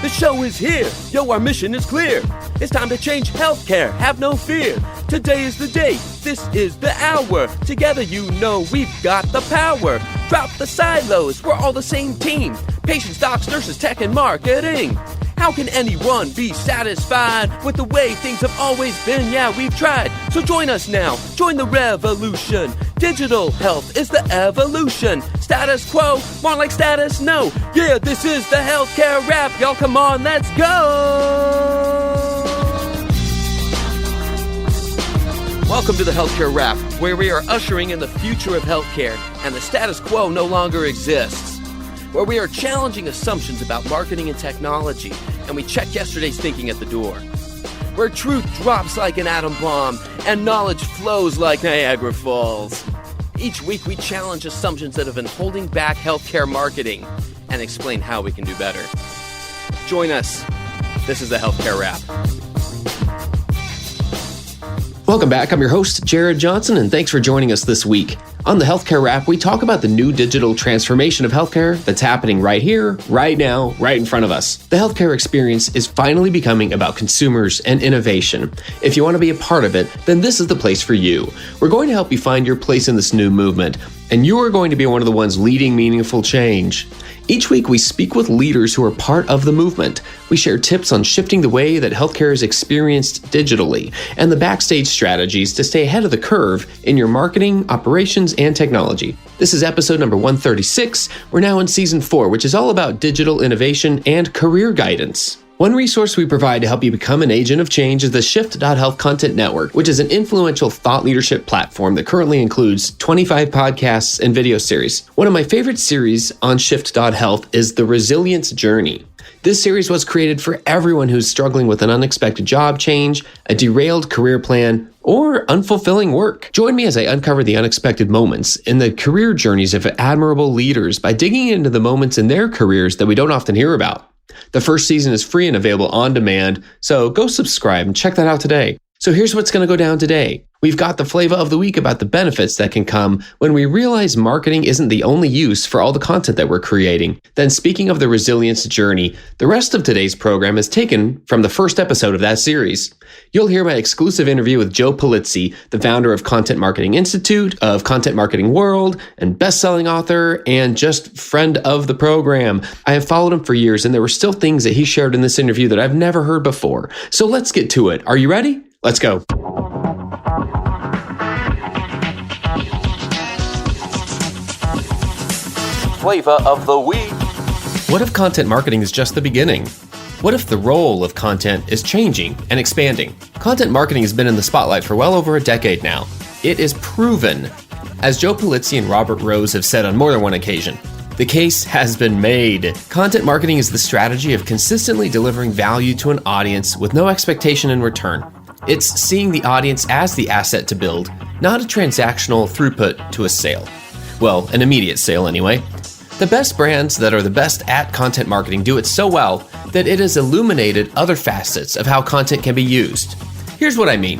The show is here. Yo, our mission is clear. It's time to change healthcare. Have no fear. Today is the day. This is the hour. Together, you know we've got the power. Drop the silos. We're all the same team. Patients, docs, nurses, tech, and marketing. How can anyone be satisfied with the way things have always been? Yeah, we've tried. So join us now. Join the revolution. Digital health is the evolution. Status quo, more like status no. Yeah, this is the healthcare rap. Y'all come on, let's go. Welcome to the Healthcare Rap, where we are ushering in the future of healthcare and the status quo no longer exists. Where we are challenging assumptions about marketing and technology, and we check yesterday's thinking at the door. Where truth drops like an atom bomb, and knowledge flows like Niagara Falls. Each week we challenge assumptions that have been holding back healthcare marketing, and explain how we can do better. Join us. This is the Healthcare Rap. Welcome back. I'm your host, Jared Johnson, and thanks for joining us this week. On the Healthcare Wrap, we talk about the new digital transformation of healthcare that's happening right here, right now, right in front of us. The healthcare experience is finally becoming about consumers and innovation. If you want to be a part of it, then this is the place for you. We're going to help you find your place in this new movement, and you are going to be one of the ones leading meaningful change. Each week, we speak with leaders who are part of the movement. We share tips on shifting the way that healthcare is experienced digitally and the backstage strategies to stay ahead of the curve in your marketing, operations, and technology. This is episode number 136. We're now in season 4, which is all about digital innovation and career guidance. One resource we provide to help you become an agent of change is the Shift.Health Content Network, which is an influential thought leadership platform that currently includes 25 podcasts and video series. One of my favorite series on Shift.Health is The Resilience Journey. This series was created for everyone who's struggling with an unexpected job change, a derailed career plan, or unfulfilling work. Join me as I uncover the unexpected moments in the career journeys of admirable leaders by digging into the moments in their careers that we don't often hear about. The first season is free and available on demand, so go subscribe and check that out today. So here's what's going to go down today. We've got the Flava of the week about the benefits that can come when we realize marketing isn't the only use for all the content that we're creating. Then speaking of the resilience journey, the rest of today's program is taken from the first episode of that series. You'll hear my exclusive interview with Joe Pulizzi, the founder of Content Marketing Institute, of Content Marketing World, and best-selling author, and just friend of the program. I have followed him for years, and there were still things that he shared in this interview that I've never heard before. So let's get to it. Are you ready? Let's go. Flava of the week. What if content marketing is just the beginning? What if the role of content is changing and expanding? Content marketing has been in the spotlight for well over a decade now. It is proven. As Joe Pulizzi and Robert Rose have said on more than one occasion, the case has been made. Content marketing is the strategy of consistently delivering value to an audience with no expectation in return. It's seeing the audience as the asset to build, not a transactional throughput to a sale. Well, an immediate sale anyway. The best brands that are the best at content marketing do it so well that it has illuminated other facets of how content can be used. Here's what I mean.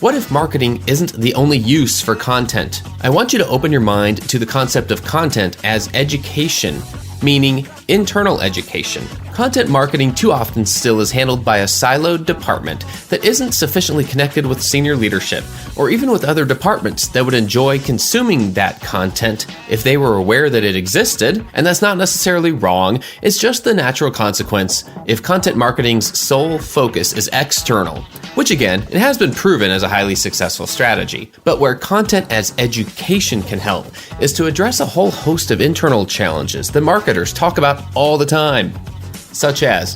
What if marketing isn't the only use for content? I want you to open your mind to the concept of content as education, meaning internal education. Content marketing too often still is handled by a siloed department that isn't sufficiently connected with senior leadership or even with other departments that would enjoy consuming that content if they were aware that it existed. And that's not necessarily wrong, it's just the natural consequence if content marketing's sole focus is external, which again, it has been proven as a highly successful strategy. But where content as education can help is to address a whole host of internal challenges that marketers talk about all the time, such as,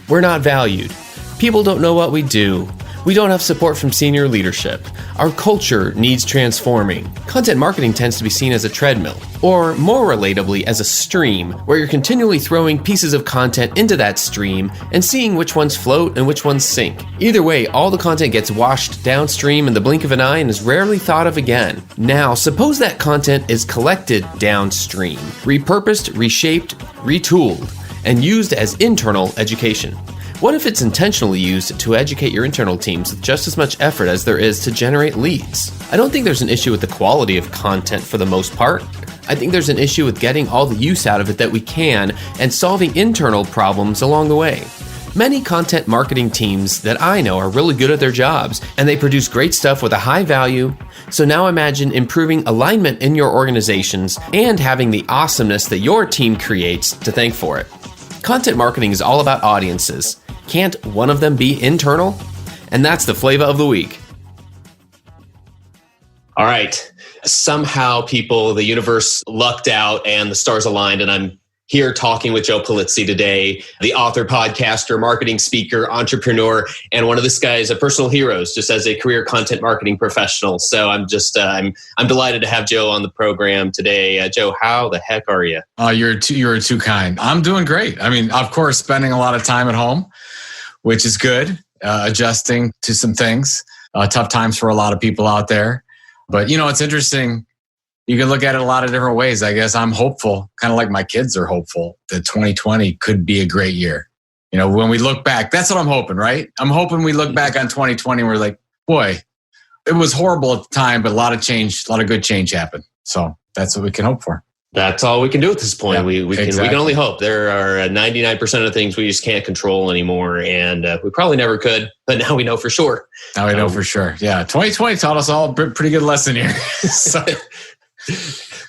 we're not valued, people don't know what we do, we don't have support from senior leadership, our culture needs transforming. Content marketing tends to be seen as a treadmill, or more relatably as a stream, where you're continually throwing pieces of content into that stream and seeing which ones float and which ones sink. Either way, all the content gets washed downstream in the blink of an eye and is rarely thought of again. Now, suppose that content is collected downstream, repurposed, reshaped, retooled, and used as internal education. What if it's intentionally used to educate your internal teams with just as much effort as there is to generate leads? I don't think there's an issue with the quality of content for the most part. I think there's an issue with getting all the use out of it that we can and solving internal problems along the way. Many content marketing teams that I know are really good at their jobs, and they produce great stuff with a high value. So now imagine improving alignment in your organizations and having the awesomeness that your team creates to thank for it. Content marketing is all about audiences. Can't one of them be internal? And that's the Flava of the week. All right. Somehow the universe lucked out and the stars aligned, and I'm here talking with Joe Pulizzi today, the author, podcaster, marketing speaker, entrepreneur, and one of this guy's personal heroes just as a career content marketing professional. So I'm delighted to have Joe on the program today. Joe, how the heck are you? You're too kind. I'm doing great. I mean, of course, spending a lot of time at home, which is good, adjusting to some things, tough times for a lot of people out there. But, it's interesting. You can look at it a lot of different ways. I guess I'm hopeful, kind of like my kids are hopeful, that 2020 could be a great year. When we look back, that's what I'm hoping, right? I'm hoping we look back on 2020 and we're like, boy, it was horrible at the time, but a lot of change, a lot of good change happened. So that's what we can hope for. That's all we can do at this point. Yeah, we can only hope. There are 99% of things we just can't control anymore, and we probably never could, but now we know for sure. Now we know for sure. Yeah, 2020 taught us all a pretty good lesson here. So.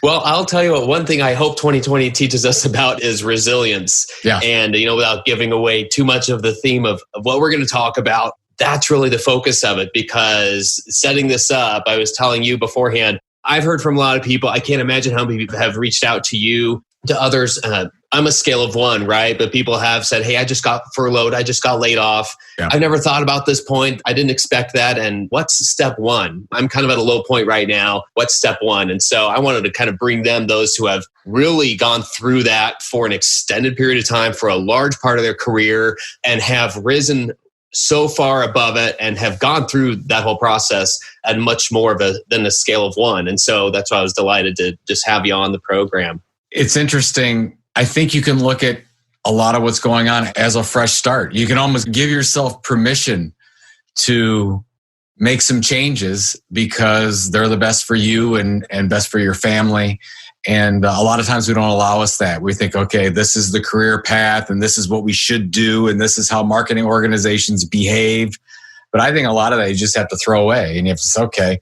Well, I'll tell you what, one thing I hope 2020 teaches us about is resilience. Yeah. And, without giving away too much of the theme of what we're going to talk about, that's really the focus of it, because setting this up, I was telling you beforehand, I've heard from a lot of people. I can't imagine how many people have reached out to you, to others. I'm a scale of 1, right? But people have said, hey, I just got furloughed. I just got laid off. Yeah. I've never thought about this point. I didn't expect that. And what's step 1? I'm kind of at a low point right now. What's step 1? And so I wanted to kind of bring them, those who have really gone through that for an extended period of time, for a large part of their career, and have risen so far above it and have gone through that whole process at much more than a scale of 1. And so that's why I was delighted to just have you on the program. It's interesting. I think you can look at a lot of what's going on as a fresh start. You can almost give yourself permission to make some changes because they're the best for you and best for your family. And a lot of times we don't allow us that. We think, okay, this is the career path and this is what we should do. And this is how marketing organizations behave. But I think a lot of that you just have to throw away. And you have to say, okay,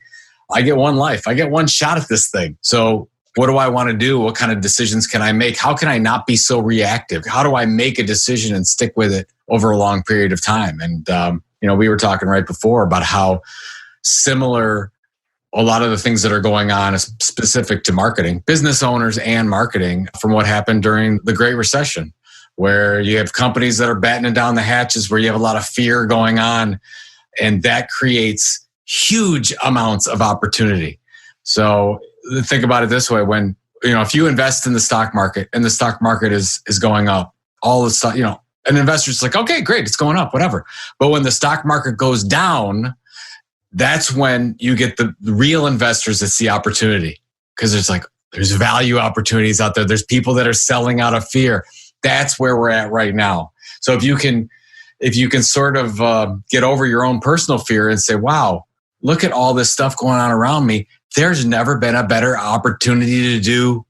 I get one life. I get one shot at this thing. So what do I want to do? What kind of decisions can I make? How can I not be so reactive? How do I make a decision and stick with it over a long period of time? And, we were talking right before about how similar a lot of the things that are going on is specific to marketing, business owners and marketing, from what happened during the Great Recession, where you have companies that are battening down the hatches, where you have a lot of fear going on, and that creates huge amounts of opportunity. So think about it this way: when if you invest in the stock market and the stock market is going up, all the stuff, an investor's like, okay, great, it's going up, whatever. But when the stock market goes down, that's when you get the real investors that see opportunity, because there's value opportunities out there. There's people that are selling out of fear. That's where we're at right now. So if you can sort of get over your own personal fear and say, wow, look at all this stuff going on around me. There's never been a better opportunity to do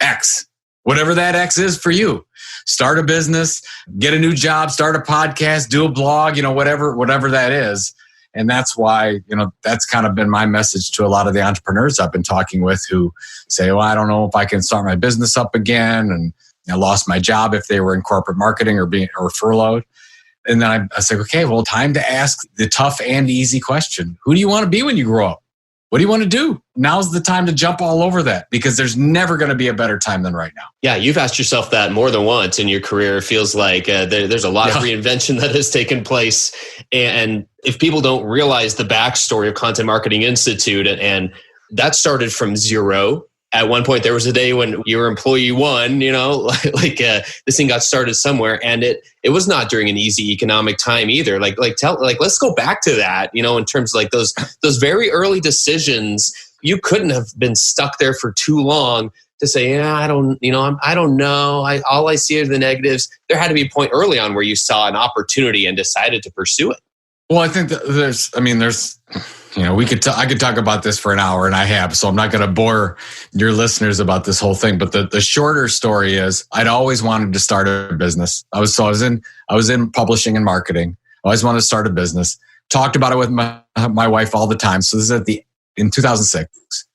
X, whatever that X is for you. Start a business, get a new job, start a podcast, do a blog, whatever that is. And that's why, that's kind of been my message to a lot of the entrepreneurs I've been talking with, who say, well, I don't know if I can start my business up again. And I lost my job if they were in corporate marketing or furloughed. And then I say, okay, well, time to ask the tough and easy question. Who do you want to be when you grow up? What do you want to do? Now's the time to jump all over that, because there's never going to be a better time than right now. Yeah, you've asked yourself that more than once in your career. It feels like there's a lot of reinvention that has taken place. And if people don't realize the backstory of Content Marketing Institute, and that started from zero. At one point, there was a day when you were employee 1, this thing got started somewhere, and it was not during an easy economic time either. Let's go back to that, in terms of those very early decisions. You couldn't have been stuck there for too long to say, yeah, I don't know. All I see are the negatives. There had to be a point early on where you saw an opportunity and decided to pursue it. Well, I think that there's I could talk about this for an hour, and I have, so I'm not going to bore your listeners about this whole thing. But the shorter story is, I'd always wanted to start a business. I was in publishing and marketing. I always wanted to start a business. Talked about it with my wife all the time. So this is in 2006.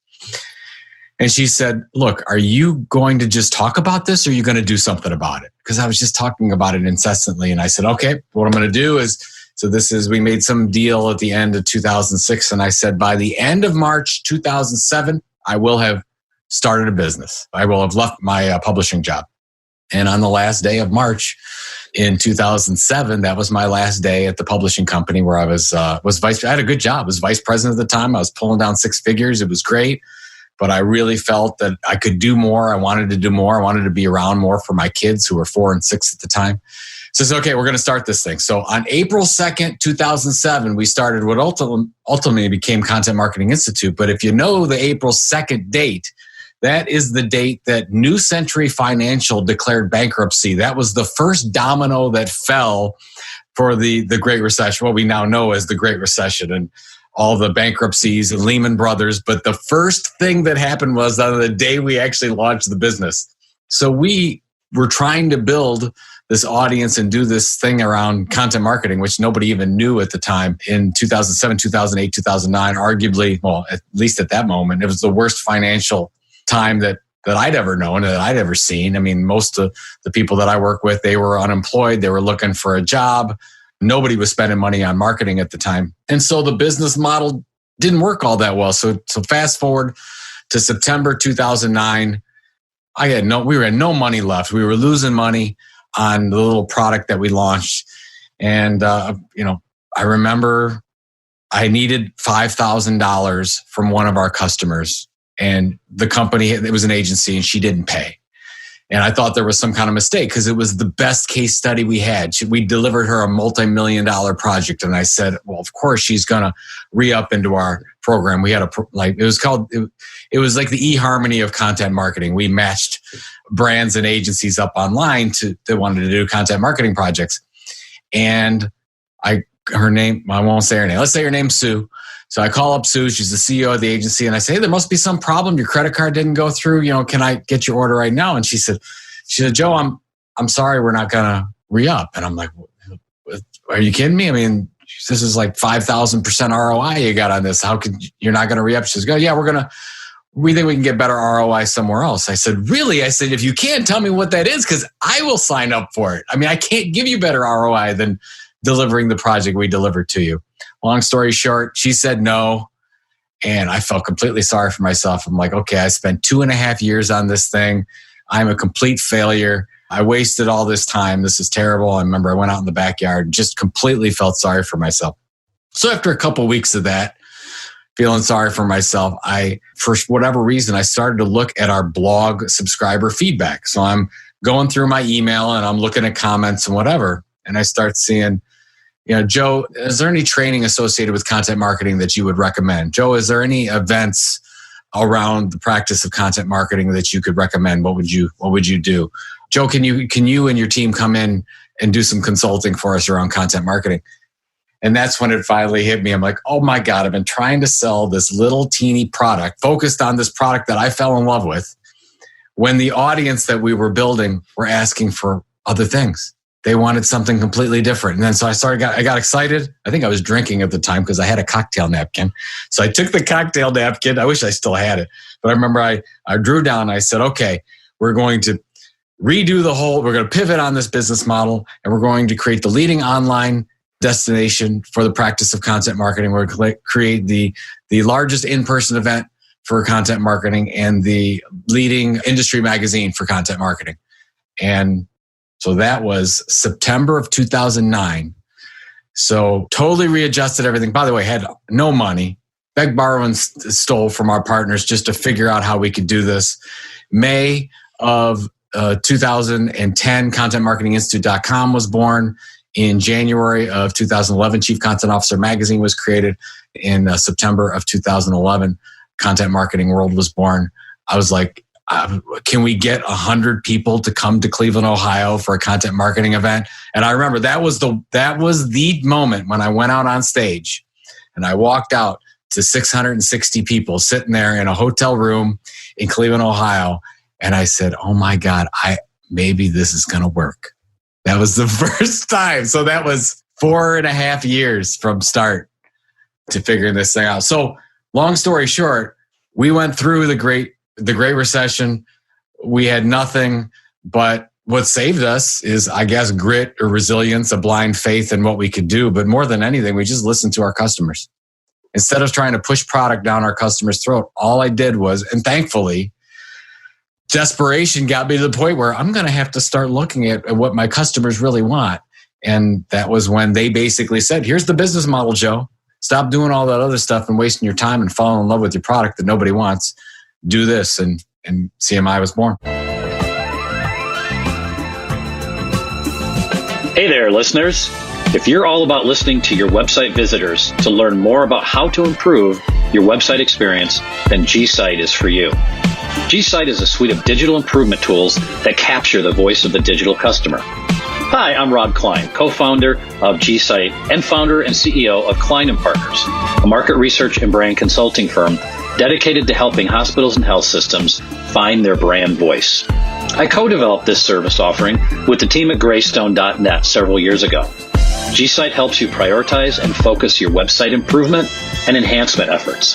And she said, look, are you going to just talk about this, or are you going to do something about it? Because I was just talking about it incessantly. And I said, okay, what I'm going to do is, we made some deal at the end of 2006. And I said, by the end of March 2007, I will have started a business. I will have left my publishing job. And on the last day of March in 2007, that was my last day at the publishing company where I was vice. I had a good job. I was vice president at the time. I was pulling down 6 figures. It was great. But I really felt that I could do more. I wanted to do more. I wanted to be around more for my kids, who were 4 and 6 at the time. So I said, okay, we're going to start this thing. So on April 2nd, 2007, we started what ultimately became Content Marketing Institute. But if you know the April 2nd date, that is the date that New Century Financial declared bankruptcy. That was the first domino that fell for the Great Recession, what we now know as the Great Recession, and all the bankruptcies and Lehman Brothers. But the first thing that happened was on the day we actually launched the business. So we were trying to build this audience and do this thing around content marketing, which nobody even knew at the time. In 2007, 2008, 2009, arguably, well, at least at that moment, it was the worst financial time that I'd ever known, that I'd ever seen. I mean, most of the people that I work with, they were unemployed. They were looking for a job. Nobody was spending money on marketing at the time. And so the business model didn't work all that well. So fast forward to September 2009, we had no money left. We were losing money on the little product that we launched. And, I remember I needed $5,000 from one of our customers, and the company, it was an agency, and she didn't pay. And I thought there was some kind of mistake, because it was the best case study we had. We delivered her a multi-million-dollar project. And I said, well, of course she's going to re-up into our program. We had it was like the eHarmony of content marketing. We matched brands and agencies up online that wanted to do content marketing projects. And her name, I won't say her name. Let's say her name's Sue. So I call up Sue. She's the CEO of the agency. And I say, hey, there must be some problem. Your credit card didn't go through. Can I get your order right now? And she said, Joe, I'm sorry, we're not going to re-up. And I'm like, are you kidding me? I mean, this is like 5,000% ROI you got on this. How could you're not going to re-up? She says, yeah, we think we can get better ROI somewhere else. I said, really? I said, if you can't, tell me what that is, because I will sign up for it. I mean, I can't give you better ROI than delivering the project we delivered to you. Long story short, she said no. And I felt completely sorry for myself. I'm like, okay, I spent 2.5 years on this thing. I'm a complete failure. I wasted all this time. This is terrible. I remember I went out in the backyard and just completely felt sorry for myself. So after a couple of weeks of that, feeling sorry for myself, for whatever reason, I started to look at our blog subscriber feedback. So I'm going through my email and I'm looking at comments and whatever. And I start seeing, Joe, is there any training associated with content marketing that you would recommend? Joe, is there any events around the practice of content marketing that you could recommend? What would you do? Joe, can you and your team come in and do some consulting for us around content marketing? And that's when it finally hit me. I'm like, oh my God, I've been trying to sell this little teeny product, focused on this product that I fell in love with, when the audience that we were building were asking for other things. They wanted something completely different. And then so I got excited. I think I was drinking at the time because I had a cocktail napkin. So I took the cocktail napkin. I wish I still had it. But I remember I drew down, I said, okay, we're going to we're going to pivot on this business model, and we're going to create the leading online destination for the practice of content marketing. We're going to create the largest in-person event for content marketing and the leading industry magazine for content marketing. And so that was September of 2009. So totally readjusted everything. By the way, had no money. Begged, borrowed, and stole from our partners just to figure out how we could do this. May of 2010, ContentMarketingInstitute.com was born. In January of 2011, Chief Content Officer Magazine was created. In September of 2011, Content Marketing World was born. I was like, can we get 100 people to come to Cleveland, Ohio for a content marketing event? And I remember that was the moment when I went out on stage and I walked out to 660 people sitting there in a hotel room in Cleveland, Ohio. And I said, oh my God, maybe this is going to work. That was the first time. So that was 4.5 years from start to figuring this thing out. So long story short, we went through the Great Recession. We had nothing, but what saved us is, I guess, grit or resilience, a blind faith in what we could do. But more than anything, we just listened to our customers. Instead of trying to push product down our customer's throat, all I did was, and thankfully, desperation got me to the point where I'm going to have to start looking at what my customers really want. And that was when they basically said, here's the business model, Joe. Stop doing all that other stuff and wasting your time and fall in love with your product that nobody wants. Do this. And CMI was born. Hey there, listeners. If you're all about listening to your website visitors to learn more about how to improve your website experience, then G-Site is for you. G-Site is a suite of digital improvement tools that capture the voice of the digital customer. Hi, I'm Rob Klein, co-founder of G-Site and founder and CEO of Klein & Partners, a market research and brand consulting firm dedicated to helping hospitals and health systems find their brand voice. I co-developed this service offering with the team at Greystone.net several years ago. G-Site helps you prioritize and focus your website improvement and enhancement efforts.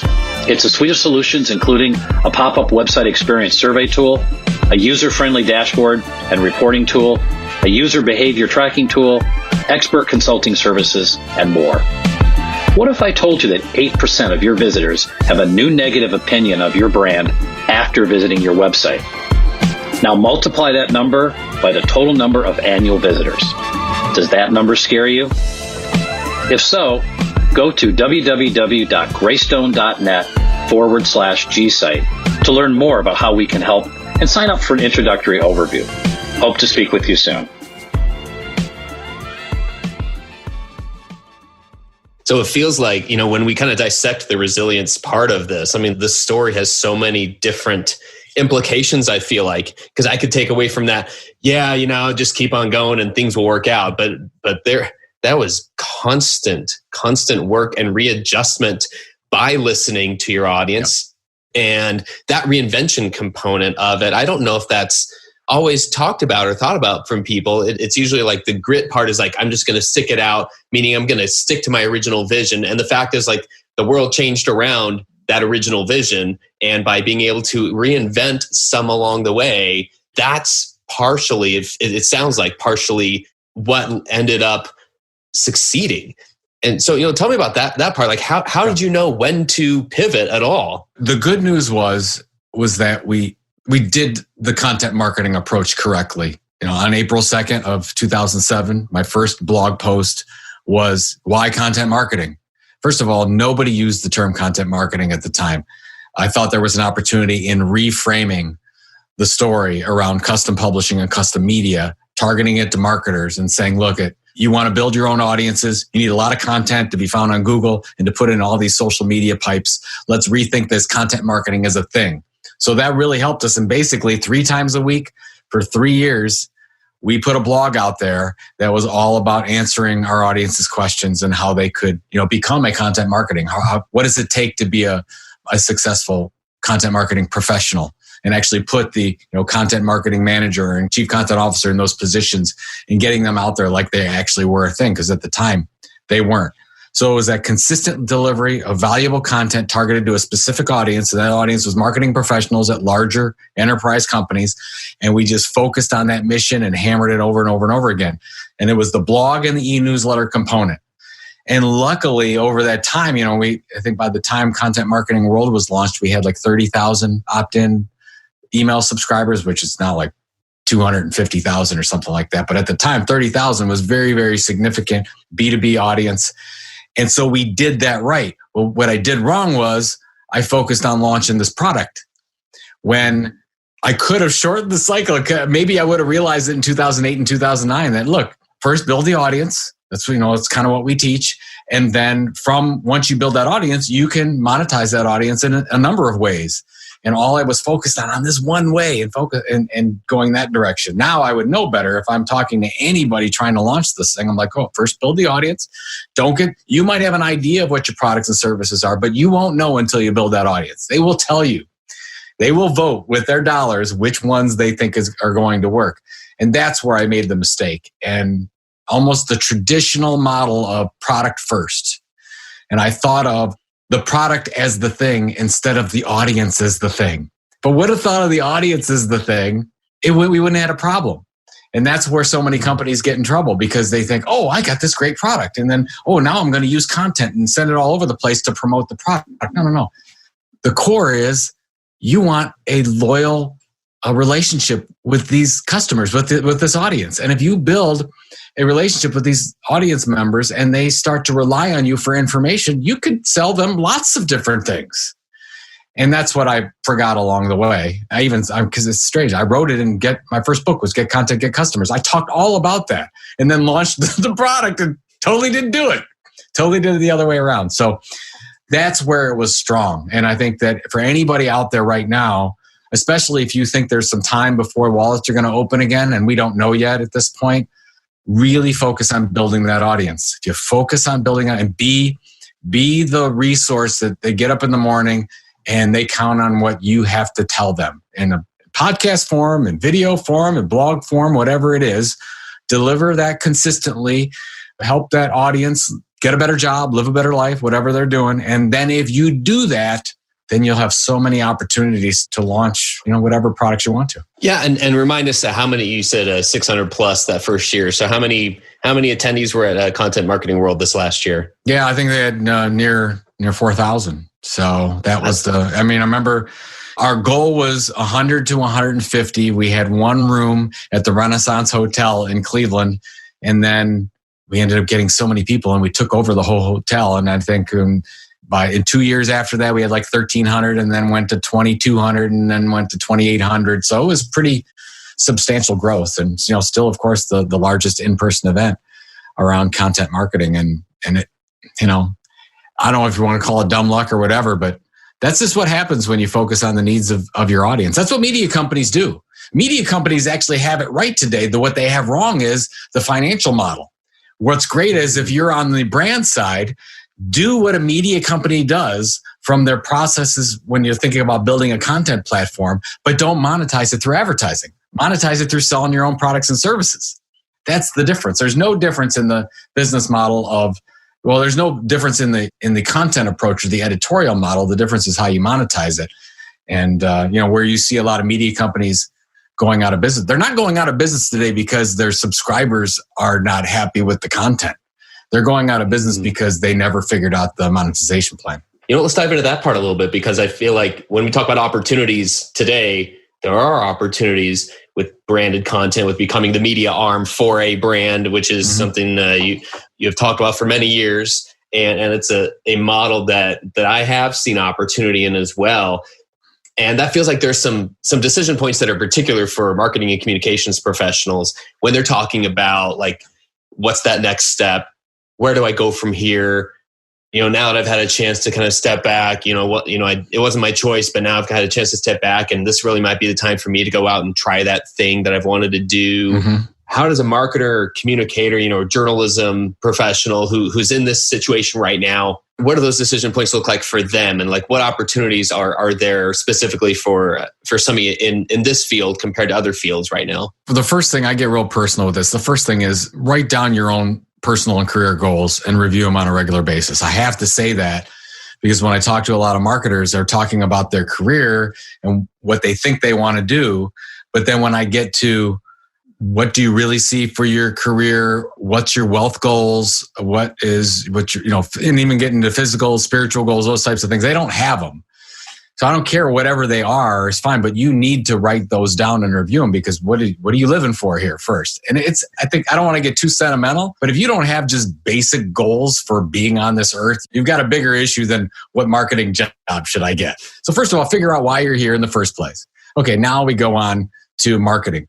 It's a suite of solutions including a pop-up website experience survey tool, a user-friendly dashboard and reporting tool, a user behavior tracking tool, expert consulting services, and more. What if I told you that 8% of your visitors have a new negative opinion of your brand after visiting your website? Now multiply that number by the total number of annual visitors. Does that number scare you? If so, go to www.greystone.net/G-Site to learn more about how we can help and sign up for an introductory overview. Hope to speak with you soon. So it feels like, when we kind of dissect the resilience part of this, I mean, the story has so many different implications, I feel like, because I could take away from that, just keep on going and things will work out. But that was constant work and readjustment by listening to your audience. Yep. And that reinvention component of it, I don't know if that's always talked about or thought about from people. It's usually like the grit part is like, I'm just going to stick it out, meaning I'm going to stick to my original vision. And the fact is, like, the world changed around that original vision. And by being able to reinvent some along the way, that's partially, it sounds like partially what ended up succeeding. And so, tell me about that part. Like, how did you know when to pivot at all? The good news was that we did the content marketing approach correctly. On April 2nd of 2007, my first blog post was why content marketing. First of all, nobody used the term content marketing at the time. I thought there was an opportunity in reframing the story around custom publishing and custom media, targeting it to marketers and saying, look, you want to build your own audiences. You need a lot of content to be found on Google and to put in all these social media pipes. Let's rethink this content marketing as a thing. So that really helped us. And basically 3 times a week for 3 years, we put a blog out there that was all about answering our audience's questions and how they could, become a content marketing. What does it take to be a successful content marketing professional? And actually put the content marketing manager and chief content officer in those positions and getting them out there like they actually were a thing, because at the time they weren't. So it was that consistent delivery of valuable content targeted to a specific audience. And that audience was marketing professionals at larger enterprise companies. And we just focused on that mission and hammered it over and over and over again. And it was the blog and the e-newsletter component. And luckily over that time, I think by the time Content Marketing World was launched, we had like 30,000 opt-in email subscribers, which is now like 250,000 or something like that. But at the time, 30,000 was very, very significant B2B audience. And so we did that right. Well, what I did wrong was I focused on launching this product when I could have shortened the cycle. Maybe I would have realized it in 2008 and 2009 that, look, first build the audience. That's, it's kind of what we teach. And then once you build that audience, you can monetize that audience in a number of ways. And all I was focused on this one way and going that direction. Now I would know better if I'm talking to anybody trying to launch this thing. I'm like, oh, first build the audience. You might have an idea of what your products and services are, but you won't know until you build that audience. They will tell you. They will vote with their dollars which ones they think are going to work. And that's where I made the mistake. And almost the traditional model of product first. And I thought of the product as the thing instead of the audience as the thing. But would have thought of the audience as the thing, we wouldn't have had a problem. And that's where so many companies get in trouble because they think, oh, I got this great product. And then, oh, now I'm going to use content and send it all over the place to promote the product. No. The core is you want a loyal relationship with these customers, with this audience. And if you build a relationship with these audience members and they start to rely on you for information, you could sell them lots of different things. And that's what I forgot along the way. Because it's strange. I wrote it and my first book was Get Content, Get Customers. I talked all about that and then launched the product and totally didn't do it. Totally did it the other way around. So that's where it was strong. And I think that for anybody out there right now, especially if you think there's some time before wallets are going to open again, and we don't know yet at this point, really focus on building that audience. If you focus on building it and be the resource that they get up in the morning and they count on what you have to tell them in a podcast form, in video form, in blog form, whatever it is, deliver that consistently, help that audience get a better job, live a better life, whatever they're doing. And then if you do that, then you'll have so many opportunities to launch, whatever products you want to. Yeah, and remind us how many, you said 600 plus that first year. So how many attendees were at Content Marketing World this last year? Yeah, I think they had near 4,000. So that was I remember our goal was 100 to 150. We had one room at the Renaissance Hotel in Cleveland, and then we ended up getting so many people and we took over the whole hotel. And I think in 2 years after that, we had like 1,300 and then went to 2,200 and then went to 2,800. So it was pretty substantial growth. And, still, of course, the largest in-person event around content marketing. And it, I don't know if you want to call it dumb luck or whatever, but that's just what happens when you focus on the needs of your audience. That's what media companies do. Media companies actually have it right today. What they have wrong is the financial model. What's great is if you're on the brand side, do what a media company does from their processes when you're thinking about building a content platform, but don't monetize it through advertising. Monetize it through selling your own products and services. That's the difference. There's no difference in the business model there's no difference in the content approach or the editorial model. The difference is how you monetize it. And, where you see a lot of media companies going out of business, they're not going out of business today because their subscribers are not happy with the content. They're going out of business because they never figured out the monetization plan. Let's dive into that part a little bit, because I feel like when we talk about opportunities today, there are opportunities with branded content, with becoming the media arm for a brand, which is something you have talked about for many years. And it's a model that I have seen opportunity in as well. And that feels like there's some decision points that are particular for marketing and communications professionals when they're talking about like, what's that next step? Where do I go from here? Now that I've had a chance to kind of step back, it wasn't my choice, but now I've had a chance to step back, and this really might be the time for me to go out and try that thing that I've wanted to do. How does a marketer, communicator, journalism professional who's in this situation right now, what do those decision points look like for them? And like, what opportunities are there specifically for somebody in this field compared to other fields right now? The first thing, I get real personal with this. The first thing is write down your own personal and career goals and review them on a regular basis. I have to say that because when I talk to a lot of marketers, they're talking about their career and what they think they want to do. But then when I get to what do you really see for your career? What's your wealth goals? And even get into physical, spiritual goals, those types of things, they don't have them. So I don't care whatever they are, it's fine, but you need to write those down and review them because what are you living for here first? And I don't want to get too sentimental, but if you don't have just basic goals for being on this earth, you've got a bigger issue than what marketing job should I get? So first of all, figure out why you're here in the first place. Okay, now we go on to marketing.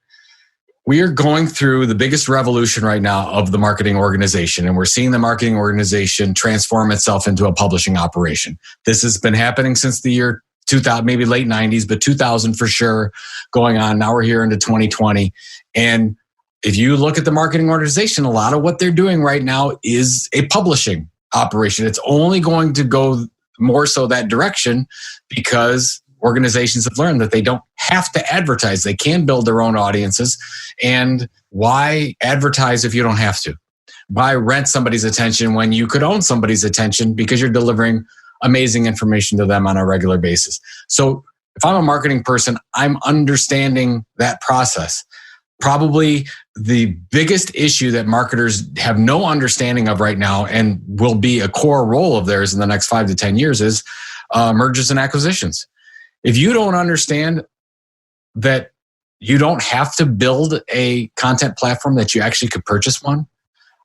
We are going through the biggest revolution right now of the marketing organization, and we're seeing the marketing organization transform itself into a publishing operation. This has been happening since the year 2000, maybe late 90s, but 2000 for sure going on. Now we're here into 2020. And if you look at the marketing organization, a lot of what they're doing right now is a publishing operation. It's only going to go more so that direction because organizations have learned that they don't have to advertise. They can build their own audiences. And why advertise if you don't have to? Why rent somebody's attention when you could own somebody's attention because you're delivering amazing information to them on a regular basis? So if I'm a marketing person, I'm understanding that process. Probably the biggest issue that marketers have no understanding of right now and will be a core role of theirs in the next 5 to 10 years is mergers and acquisitions. If you don't understand that you don't have to build a content platform, that you actually could purchase one,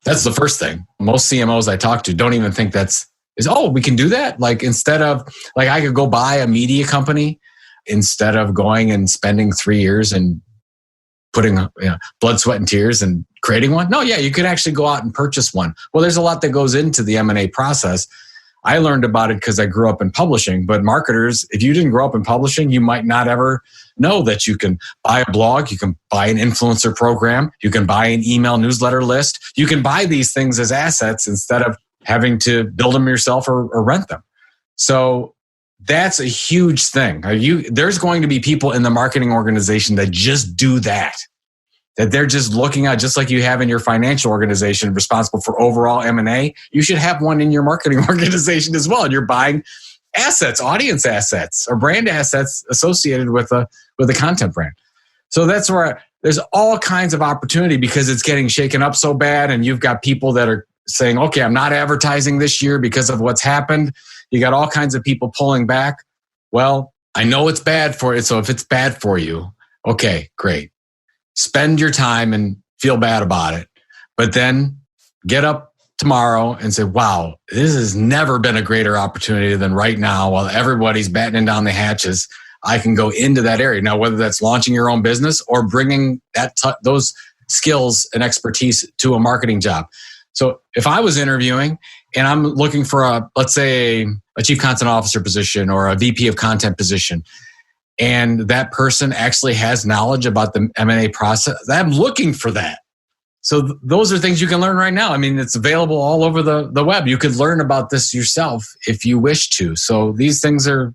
that's the first thing. Most CMOs I talk to don't even think we can do that? Like instead of, like I could go buy a media company instead of going and spending 3 years and putting blood, sweat, and tears and creating one? No, yeah, you could actually go out and purchase one. Well, there's a lot that goes into the M&A process. I learned about it because I grew up in publishing, but marketers, if you didn't grow up in publishing, you might not ever know that you can buy a blog, you can buy an influencer program, you can buy an email newsletter list. You can buy these things as assets instead of having to build them yourself or rent them. So that's a huge thing. There's going to be people in the marketing organization that just do that they're just looking at, just like you have in your financial organization responsible for overall M&A, you should have one in your marketing organization as well. And you're buying assets, audience assets, or brand assets associated with a content brand. So that's where there's all kinds of opportunity because it's getting shaken up so bad. And you've got people that are saying, okay, I'm not advertising this year because of what's happened. You got all kinds of people pulling back. Well, I know it's bad for it. So if it's bad for you, okay, great. Spend your time and feel bad about it. But then get up tomorrow and say, wow, this has never been a greater opportunity than right now while everybody's battening down the hatches. I can go into that area. Now, whether that's launching your own business or bringing those skills and expertise to a marketing job. So if I was interviewing and I'm looking for let's say a chief content officer position or a VP of content position, and that person actually has knowledge about the M&A process, I'm looking for that. So those are things you can learn right now. I mean, it's available all over the web. You could learn about this yourself if you wish to. So these things are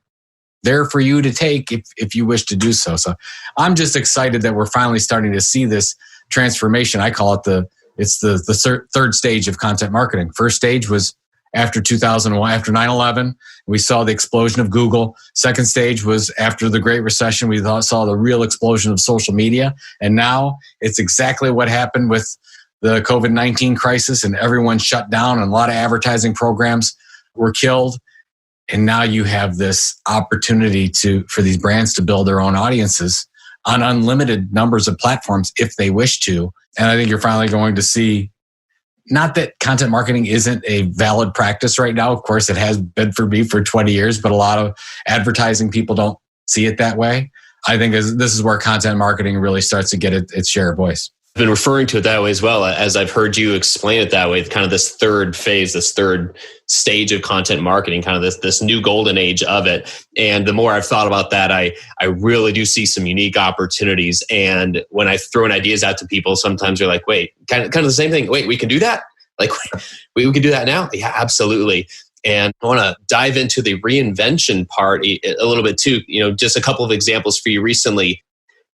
there for you to take if you wish to do so. So I'm just excited that we're finally starting to see this transformation. I call it the third stage of content marketing. First stage was after 2001, after 9/11, we saw the explosion of Google. Second stage was after the Great Recession. We saw the real explosion of social media. And now it's exactly what happened with the COVID-19 crisis, and everyone shut down and a lot of advertising programs were killed. And now you have this opportunity for these brands to build their own audiences on unlimited numbers of platforms if they wish to. And I think you're finally going to see, not that content marketing isn't a valid practice right now. Of course, it has been for me for 20 years, but a lot of advertising people don't see it that way. I think this is where content marketing really starts to get its share of voice. I've been referring to it that way as well, as I've heard you explain it that way, kind of this third phase, this third stage of content marketing, kind of this new golden age of it. And the more I've thought about that, I really do see some unique opportunities. And when I throw in ideas out to people, sometimes they're like, wait, kind of the same thing. Wait, we can do that? Like, we can do that now? Yeah, absolutely. And I want to dive into the reinvention part a little bit too. Just a couple of examples for you recently.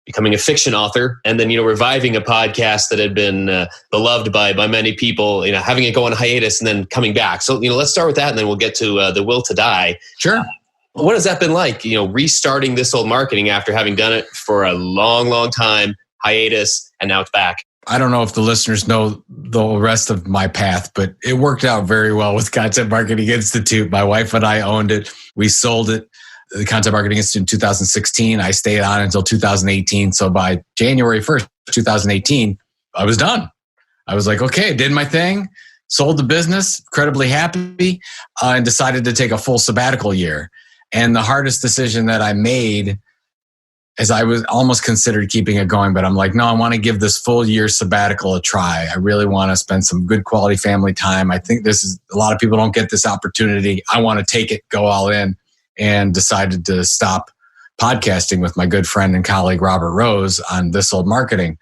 Becoming a fiction author, and then reviving a podcast that had been beloved by many people. Having it go on hiatus and then coming back. So let's start with that, and then we'll get to the will to die. Sure. What has that been like? Restarting this old marketing after having done it for a long, long time, hiatus, and now it's back. I don't know if the listeners know the rest of my path, but it worked out very well with Content Marketing Institute. My wife and I owned it. We sold it. The Content Marketing Institute in 2016. I stayed on until 2018. So by January 1st, 2018, I was done. I was like, okay, did my thing, sold the business, incredibly happy, and decided to take a full sabbatical year. And the hardest decision that I made is I was almost considered keeping it going, but I'm like, no, I want to give this full year sabbatical a try. I really want to spend some good quality family time. I think a lot of people don't get this opportunity. I want to take it, go all in. and decided to stop podcasting with my good friend and colleague, Robert Rose, on This Old Marketing.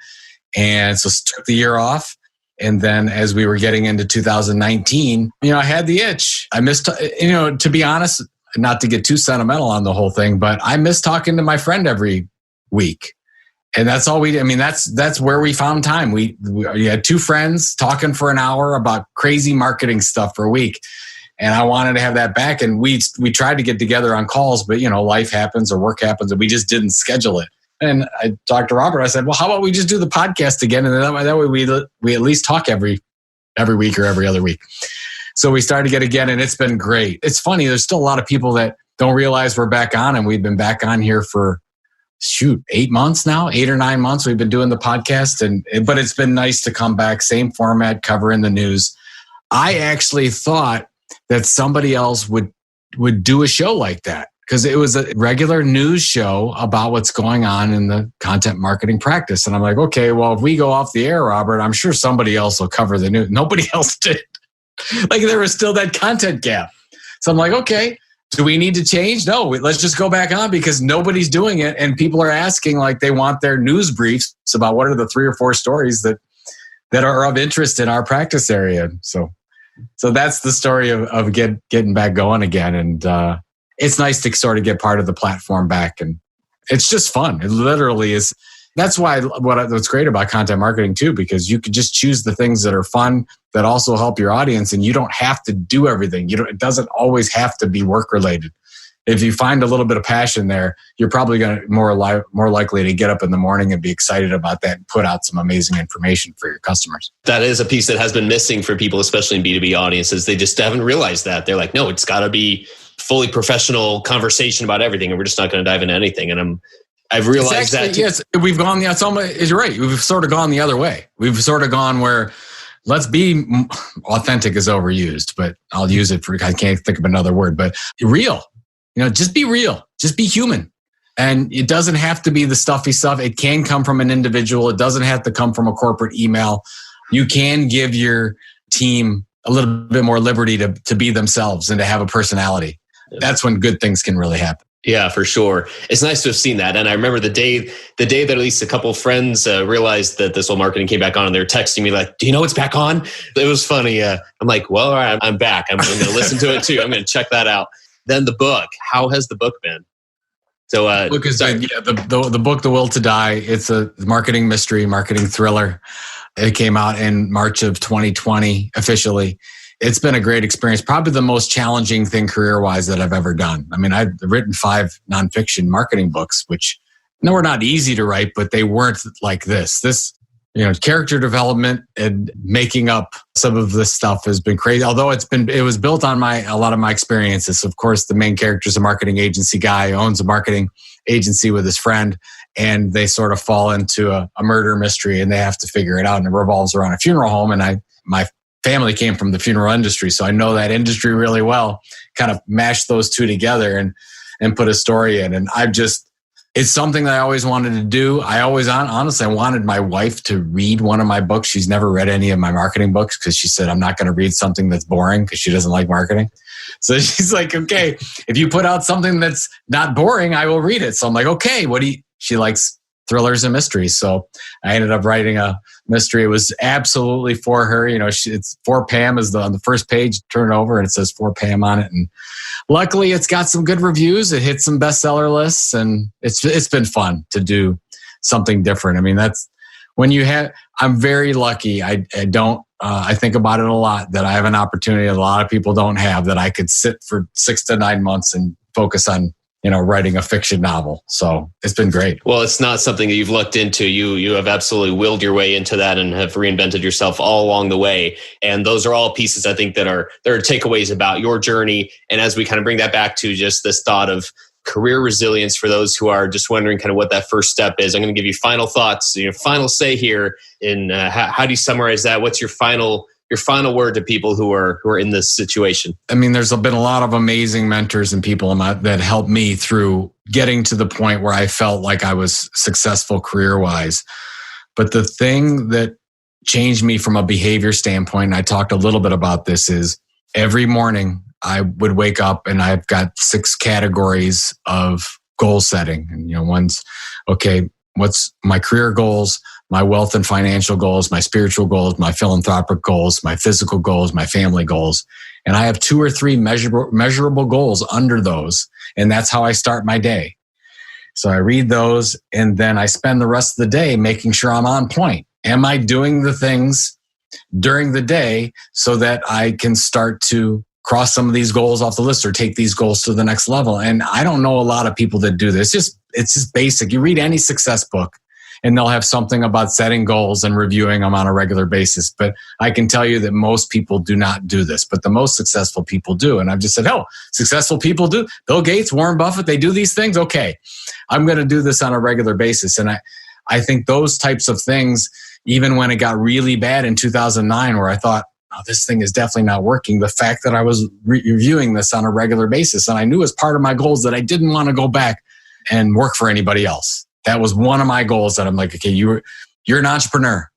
And so took the year off. And then as we were getting into 2019, I had the itch. I missed, to be honest, not to get too sentimental on the whole thing, but I miss talking to my friend every week. And that's all that's where we found time. We had two friends talking for an hour about crazy marketing stuff for a week. And I wanted to have that back. And we tried to get together on calls, but life happens or work happens, and we just didn't schedule it. And I talked to Robert. I said, well, how about we just do the podcast again? And then that way we at least talk every week or every other week. So we started again, and it's been great. It's funny. There's still a lot of people that don't realize we're back on, and we've been back on here for 8 months now, 8 or 9 months. We've been doing the podcast, but it's been nice to come back. Same format, covering the news. I actually thought that somebody else would do a show like that, because it was a regular news show about what's going on in the content marketing practice. And I'm like, okay, well, if we go off the air, Robert, I'm sure somebody else will cover the news. Nobody else did. Like, there was still that content gap. So I'm like, okay, do we need to change? No, let's just go back on, because nobody's doing it. And people are asking, like, they want their news briefs about what are the 3 or 4 stories that are of interest in our practice area. So that's the story of getting back going again. And it's nice to sort of get part of the platform back. And it's just fun. It literally is. That's why what's great about content marketing too, because you can just choose the things that are fun, that also help your audience, and you don't have to do everything. It doesn't always have to be work related. If you find a little bit of passion there, you're probably going to more likely to get up in the morning and be excited about that and put out some amazing information for your customers. That is a piece that has been missing for people, especially in B2B audiences. They just haven't realized that. They're like, no, it's got to be fully professional conversation about everything, and we're just not going to dive into anything. And I've realized that. Yes, we've gone. You're right. We've sort of gone the other way. We've sort of gone where let's be authentic is overused, but I'll use it for, I can't think of another word, but real. Just be real. Just be human. And it doesn't have to be the stuffy stuff. It can come from an individual. It doesn't have to come from a corporate email. You can give your team a little bit more liberty to be themselves and to have a personality. That's when good things can really happen. Yeah, for sure. It's nice to have seen that. And I remember the day that at least a couple of friends realized that This Old Marketing came back on, and they were texting me like, do you know it's back on? It was funny. I'm like, well, all right, I'm back. I'm going to listen to it too. I'm going to check that out. Then the book. How has the book been? So, book is the book, The Will to Die. It's a marketing mystery, marketing thriller. It came out in March of 2020 officially. It's been a great experience. Probably the most challenging thing career-wise that I've ever done. I mean, I've written 5 nonfiction marketing books, which were not easy to write, but they weren't like this. This, character development and making up some of this stuff has been crazy. Although it was built on a lot of my experiences. Of course, the main character is a marketing agency guy who owns a marketing agency with his friend, and they sort of fall into a murder mystery, and they have to figure it out. And it revolves around a funeral home. And my family came from the funeral industry, so I know that industry really well. Kind of mashed those two together and put a story in. And it's something that I always wanted to do. Honestly, I wanted my wife to read one of my books. She's never read any of my marketing books because she said, I'm not going to read something that's boring, because she doesn't like marketing. So she's like, okay, if you put out something that's not boring, I will read it. So I'm like, okay, she likes thrillers and mysteries. So I ended up writing a mystery. It was absolutely for her. It's for Pam on the first page, turn it over, and it says for Pam on it. And luckily it's got some good reviews. It hit some bestseller lists, and it's been fun to do something different. I mean, that's when I'm very lucky. I think about it a lot, that I have an opportunity that a lot of people don't have, that I could sit for 6 to 9 months and focus on writing a fiction novel. So it's been great. Well, it's not something that you've looked into. You have absolutely willed your way into that and have reinvented yourself all along the way. And those are all pieces, I think, that are takeaways about your journey. And as we kind of bring that back to just this thought of career resilience for those who are just wondering kind of what that first step is, I'm going to give you final thoughts, final say here. In how do you summarize that? What's your final word to people who are in this situation? I mean, there's been a lot of amazing mentors and people that helped me through getting to the point where I felt like I was successful career-wise. But the thing that changed me from a behavior standpoint, and I talked a little bit about this, is every morning I would wake up and I've got 6 categories of goal setting. And, one's, okay, what's my career goals, my wealth and financial goals, my spiritual goals, my philanthropic goals, my physical goals, my family goals. And I have 2 or 3 measurable goals under those. And that's how I start my day. So I read those and then I spend the rest of the day making sure I'm on point. Am I doing the things during the day so that I can start to cross some of these goals off the list or take these goals to the next level? And I don't know a lot of people that do this. It's just basic. You read any success book and they'll have something about setting goals and reviewing them on a regular basis. But I can tell you that most people do not do this, but the most successful people do. And I've just said, successful people do. Bill Gates, Warren Buffett, they do these things. Okay, I'm going to do this on a regular basis. And I think those types of things, even when it got really bad in 2009, where I thought, this thing is definitely not working. The fact that I was reviewing this on a regular basis, and I knew as part of my goals that I didn't want to go back and work for anybody else. That was one of my goals that I'm like, okay, you're an entrepreneur.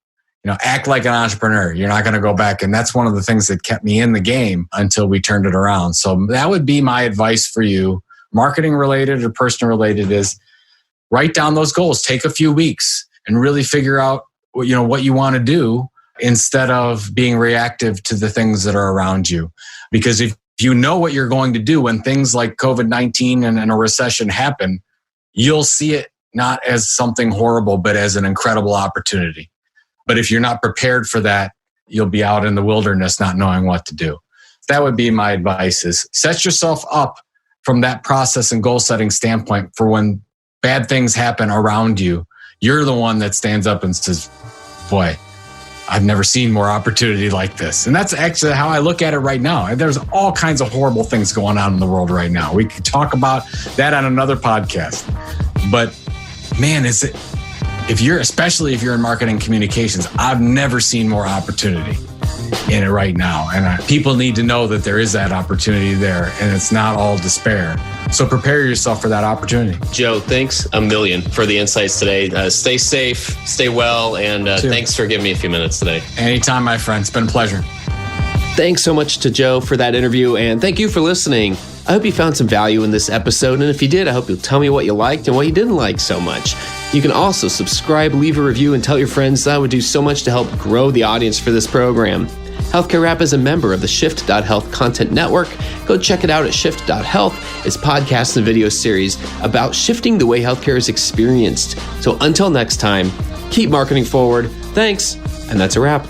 Act like an entrepreneur. You're not going to go back. And that's one of the things that kept me in the game until we turned it around. So that would be my advice for you, marketing related or personal related, is write down those goals. Take a few weeks and really figure out what you want to do instead of being reactive to the things that are around you. Because if you know what you're going to do when things like COVID-19 and a recession happen, you'll see it not as something horrible, but as an incredible opportunity. But if you're not prepared for that, you'll be out in the wilderness not knowing what to do. That would be my advice, is set yourself up from that process and goal setting standpoint for when bad things happen around you. You're the one that stands up and says, boy, I've never seen more opportunity like this. And that's actually how I look at it right now. There's all kinds of horrible things going on in the world right now. We could talk about that on another podcast. But man, especially if you're in marketing communications, I've never seen more opportunity in it right now. And people need to know that there is that opportunity there and it's not all despair. So prepare yourself for that opportunity. Joe, thanks a million for the insights today. Stay safe, stay well, and thanks for giving me a few minutes today. Anytime, my friend. It's been a pleasure. Thanks so much to Joe for that interview, and thank you for listening. I hope you found some value in this episode, and if you did, I hope you'll tell me what you liked and what you didn't like so much. You can also subscribe, leave a review, and tell your friends. That would do so much to help grow the audience for this program. Healthcare Rap is a member of the Shift.Health Content Network. Go check it out at Shift.Health. It's podcasts and video series about shifting the way healthcare is experienced. So until next time, keep marketing forward. Thanks, and that's a wrap.